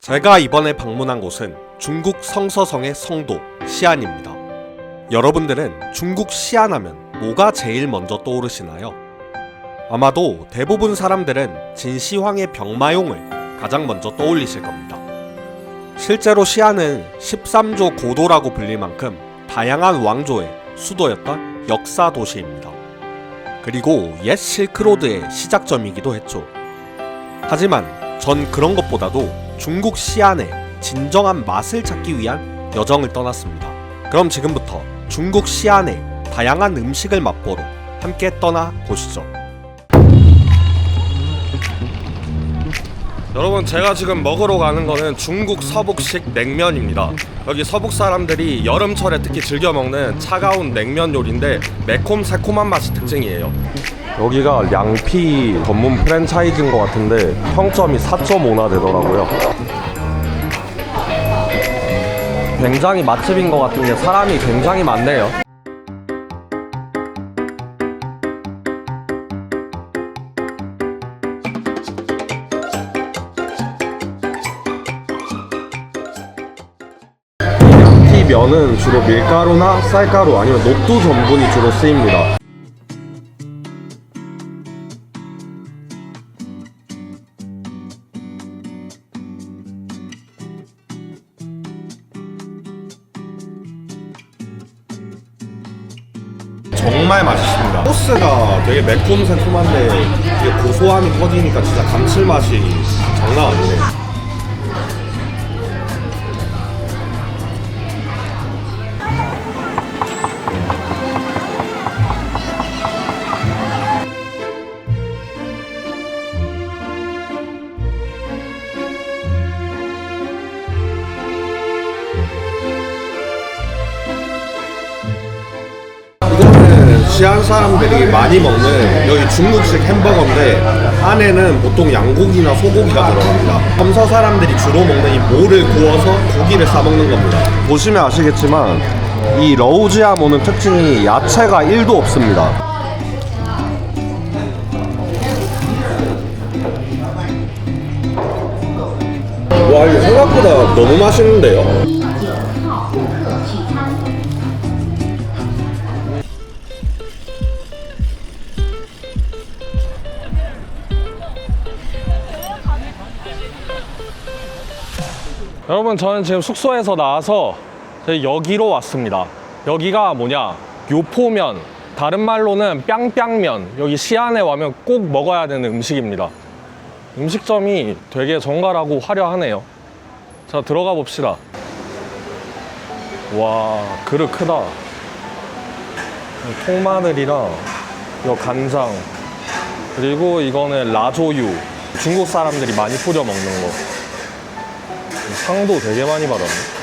제가 이번에 방문한 곳은 중국 성서성의 성도 시안입니다. 여러분들은 중국 시안하면 뭐가 제일 먼저 떠오르시나요? 아마도 대부분 사람들은 진시황의 병마용을 가장 먼저 떠올리실 겁니다. 실제로 시안은 13조 고도라고 불릴 만큼 다양한 왕조의 수도였던 역사 도시입니다. 그리고 옛 실크로드의 시작점이기도 했죠. 하지만 전 그런 것보다도 중국 시안의 진정한 맛을 찾기 위한 여정을 떠났습니다. 그럼 지금부터 중국 시안의 다양한 음식을 맛보러 함께 떠나보시죠. 여러분, 제가 지금 먹으러 가는 거는 중국 서북식 냉면입니다. 여기 서북 사람들이 여름철에 특히 즐겨 먹는 차가운 냉면 요리인데 매콤 새콤한 맛이 특징이에요. 여기가 량피 전문 프랜차이즈인 것 같은데 평점이 4.5나 되더라고요. 굉장히 맛집인 것 같은 게 사람이 굉장히 많네요. 량피 면은 주로 밀가루나 쌀가루 아니면 녹두 전분이 주로 쓰입니다. 정말 맛있습니다. 소스가 되게 매콤새콤한데 이게 고소함이 퍼지니까 진짜 감칠맛이 장난 아니네요. 시안 사람들이 많이 먹는 여기 중국식 햄버거인데 안에는 보통 양고기나 소고기가 들어갑니다. 섬서 사람들이 주로 먹는 이 모를 구워서 고기를 싸먹는 겁니다. 보시면 아시겠지만 이 러우지아모는 특징이 야채가 1도 없습니다. 와, 이거 생각보다 너무 맛있는데요? 여러분, 저는 지금 숙소에서 나와서 여기로 왔습니다. 여기가 뭐냐, 요포면, 다른 말로는 뺨뺨면. 여기 시안에 와면 꼭 먹어야 되는 음식입니다. 음식점이 되게 정갈하고 화려하네요. 자, 들어가 봅시다. 와, 그릇 크다. 통마늘이랑 이 간장, 그리고 이거는 라조유, 중국 사람들이 많이 뿌려 먹는 거. 상도 되게 많이 받았네.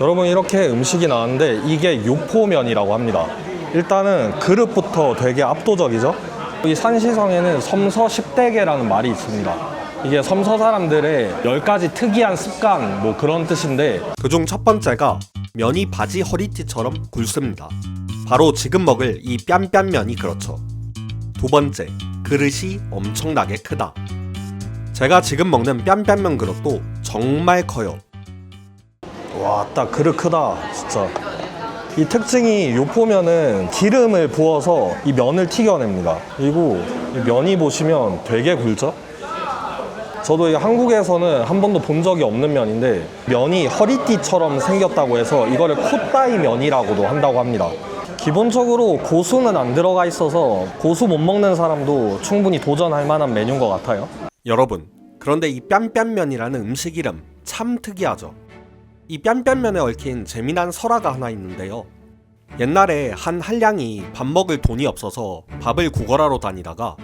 여러분, 이렇게 음식이 나왔는데 이게 요포면이라고 합니다. 일단은 그릇부터 되게 압도적이죠? 이 산시성에는 섬서 10대계라는 말이 있습니다. 이게 섬서 사람들의 10가지 특이한 습관, 뭐 그런 뜻인데 그중 첫 번째가 면이 바지 허리띠처럼 굵습니다. 바로 지금 먹을 이 뺨뺨면이 그렇죠. 두 번째, 그릇이 엄청나게 크다. 제가 지금 먹는 뺨뺨면 그릇도 정말 커요. 와, 딱 그릇 크다 진짜. 이 특징이 요포면은 기름을 부어서 이 면을 튀겨냅니다. 그리고 이 면이 보시면 되게 굵죠? 저도 이 한국에서는 한 번도 본 적이 없는 면인데 면이 허리띠처럼 생겼다고 해서 이거를 코따이 면이라고도 한다고 합니다. 기본적으로 고수는 안 들어가 있어서 고수 못 먹는 사람도 충분히 도전할 만한 메뉴인 것 같아요. 여러분, 그런데 이 뺨뺨면이라는 음식 이름 참 특이하죠? 이 뺨뺨면에 얽힌 재미난 설화가 하나 있는데요. 옛날에 한 한량이 밥 먹을 돈이 없어서 밥을 구걸하러 다니다가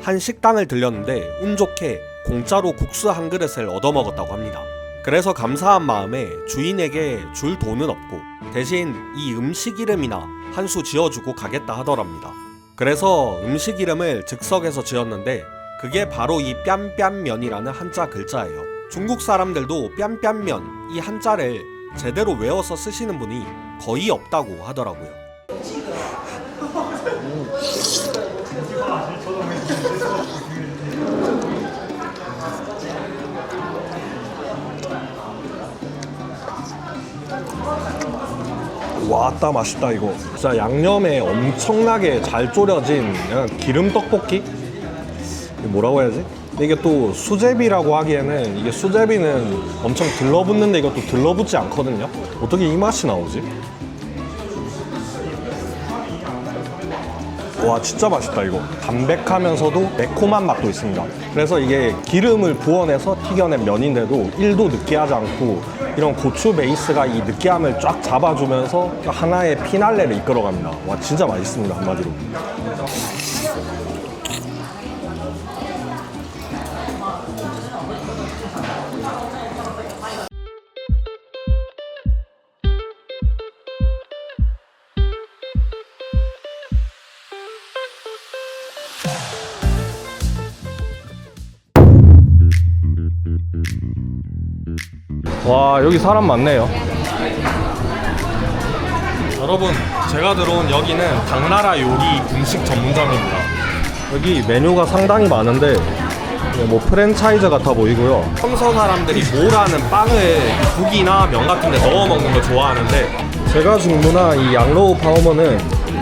한 식당을 들렸는데 운 좋게 공짜로 국수 한 그릇을 얻어먹었다고 합니다. 그래서 감사한 마음에 주인에게 줄 돈은 없고 대신 이 음식 이름이나 한 수 지어주고 가겠다 하더랍니다. 그래서 음식 이름을 즉석에서 지었는데 그게 바로 이 뺨뺨면이라는 한자 글자예요. 중국 사람들도 뺨뺨면 이 한자를 제대로 외워서 쓰시는 분이 거의 없다고 하더라고요. 와따 맛있다 이거. 진짜 양념에 엄청나게 잘 졸여진 약간 기름 떡볶이? 이게 뭐라고 해야지? 이게 또 수제비라고 하기에는 이게 수제비는 엄청 들러붙는데 이것도 들러붙지 않거든요. 어떻게 이 맛이 나오지? 와 진짜 맛있다 이거. 담백하면서도 매콤한 맛도 있습니다. 그래서 이게 기름을 부어내서 튀겨낸 면인데도 1도 느끼하지 않고 이런 고추 베이스가 이 느끼함을 쫙 잡아주면서 하나의 피날레를 이끌어갑니다. 와 진짜 맛있습니다 한마디로. 와 여기 사람 많네요. 여러분 제가 들어온 여기는 당나라 요리 분식 전문점입니다. 여기 메뉴가 상당히 많은데 뭐 프랜차이즈 같아 보이고요. 섬서 사람들이 모라는 빵을 국이나 면 같은 데 넣어 먹는 걸 좋아하는데 제가 주문한 이 양로우 파오머는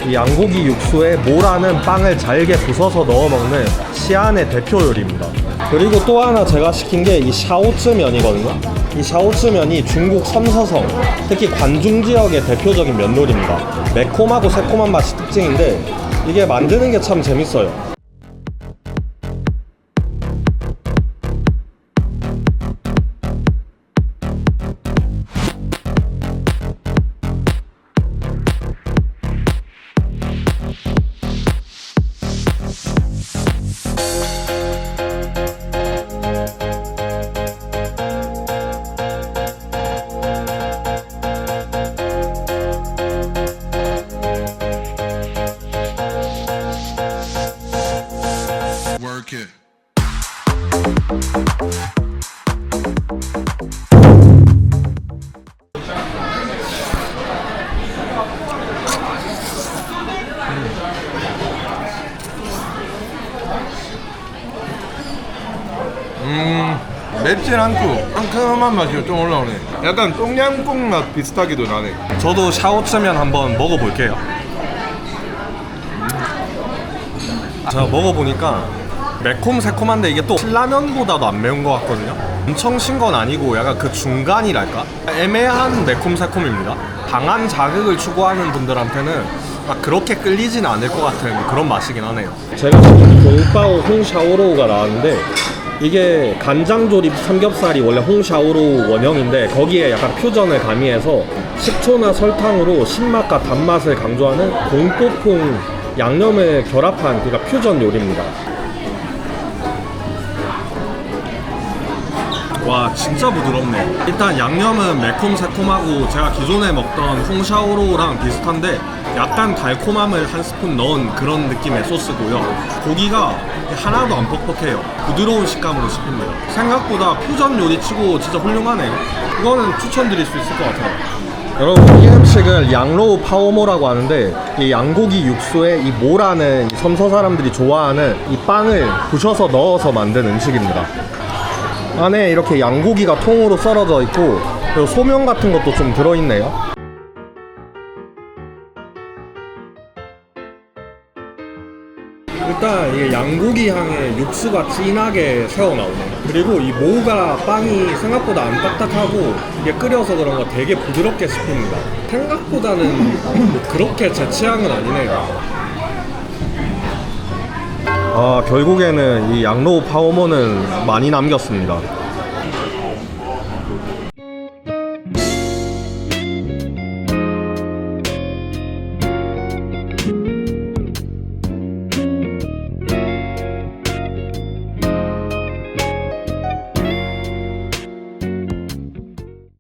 이 양고기 육수에 모라는 빵을 잘게 부숴서 넣어 먹는 시안의 대표 요리입니다. 그리고 또 하나 제가 시킨 게 이 샤오츠 면이거든요. 이 샤오츠 면이 중국 섬서성, 특히 관중 지역의 대표적인 면요리입니다. 매콤하고 새콤한 맛이 특징인데 이게 만드는 게 참 재밌어요. 맵진 않고 상큼한 맛이 좀 올라오네. 약간 똠양꿍 맛 비슷하기도 나네. 저도 샤오츠면 한번 먹어볼게요. 제가 먹어보니까 매콤 새콤한데 이게 또 신라면보다도 안 매운 것 같거든요. 엄청 신 건 아니고 약간 그 중간이랄까? 애매한 매콤 새콤입니다. 강한 자극을 추구하는 분들한테는 막 그렇게 끌리진 않을 것 같은 그런 맛이긴 하네요. 제가 지금 동바오 홍샤오로우가 나왔는데 이게 간장조립 삼겹살이 원래 홍샤오로우 원형인데 거기에 약간 퓨전을 가미해서 식초나 설탕으로 신맛과 단맛을 강조하는 공뽀풍 양념을 결합한 그러니까 퓨전 요리입니다. 와 진짜 부드럽네. 일단 양념은 매콤 새콤하고 제가 기존에 먹던 홍샤오로우랑 비슷한데 약간 달콤함을 한 스푼 넣은 그런 느낌의 소스고요. 고기가 하나도 안 퍽퍽해요. 부드러운 식감으로 씹힙니다. 생각보다 퓨전 요리치고 진짜 훌륭하네요. 이거는 추천드릴 수 있을 것 같아요. 여러분 이 음식을 양로우 파오모라고 하는데 이 양고기 육수에 이 모라는 이 섬서 사람들이 좋아하는 이 빵을 부셔서 넣어서 만든 음식입니다. 안에 이렇게 양고기가 통으로 썰어져 있고 그리고 소면 같은 것도 좀 들어있네요. 일단 이게 양고기 향에 육수가 진하게 새어나오네요. 그리고 이 모가 빵이 생각보다 안 딱딱하고 이게 끓여서 그런가 되게 부드럽게 씹힙니다. 생각보다는 뭐 그렇게 제 취향은 아니네요. 결국에는 이 양로우 파오모는 많이 남겼습니다.